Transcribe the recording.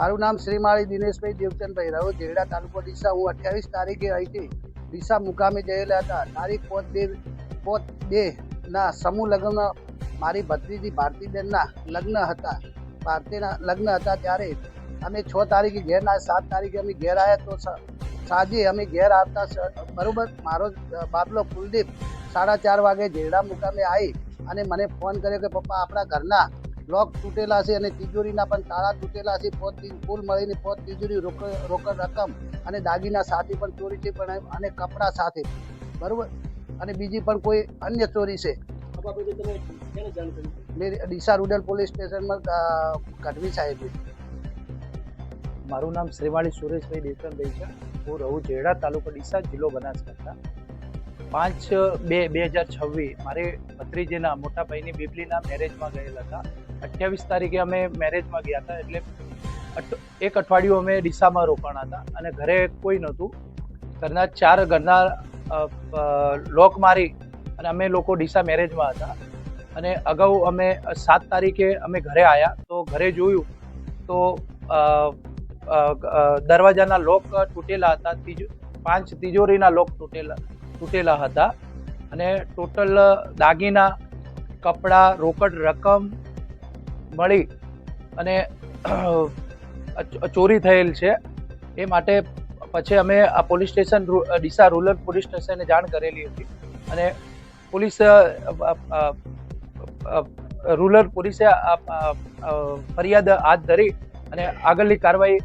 મારું નામ શ્રીમાળી દિનેશભાઈ દેવચંદભાઈ, રહ્યો જેડા તાલુકો ડીસા। હું 28 તારીખે અહીંથી ડીસા મુકામે ગયેલા હતા। તારીખ 5/2 ના સમૂહ લગ્ન મારી ભત્રીજી ભારતીબેનના લગ્ન હતા। ભારતીના લગ્ન હતા ત્યારે અમે 6 તારીખે ઘેર ના 7 તારીખે અમે ઘેર આવ્યા। તો સાંજે અમે ઘેર આવતા બરોબર મારો બાબલો કુલદીપ 4:30 વાગે જેડા મુકામે આવી અને મને ફોન કર્યો કે પપ્પા આપણા ઘરના લોક તૂટેલા છે અને તિજોરીના પણ તાળા તૂટેલા છે। કુલ મળીને 5 તિજોરી રોકડ રકમ અને દાગીના સાથે પણ ચોરી છે, પણ અને કપડાં સાથે બરોબર, અને બીજી પણ કોઈ અન્ય ચોરી છે। મેં ડીસા રૂરલ પોલીસ સ્ટેશનમાં ગઢવી સાહેબ। મારું નામ શ્રીમાળી સુરેશભાઈ દેવચંદભાઈ છે। હું રહું જેડા તાલુકો ડીસા, જિલ્લો બનાસકાંઠા। 5/2/2026 મારે ભત્રીજીના મોટા ભાઈની બીપલીના મેરેજમાં ગયેલા હતા। 28 તારીખે અમે મેરેજમાં ગયા હતા, એટલે એક અઠવાડિયું અમે ડીસામાં રોકાણા હતા અને ઘરે કોઈ નહોતું। ઘરના લોક મારી અને અમે લોકો ડીસા મેરેજમાં હતા અને અગાઉ અમે 7 તારીખે અમે ઘરે આવ્યા તો ઘરે જોયું તો દરવાજાના લોક તૂટેલા હતા। 5 તિજોરીના લોક તૂટેલા હતા અને ટોટલ દાગીના, કપડાં, રોકડ રકમ મળી અને ચોરી થયેલ છે। એ માટે પછી અમે આ police station Deesa rural police સ્ટેશને જાણ કરેલી હતી અને રૂરલ પોલીસે ફરિયાદ હાથ ધરી અને આગળની કાર્યવાહી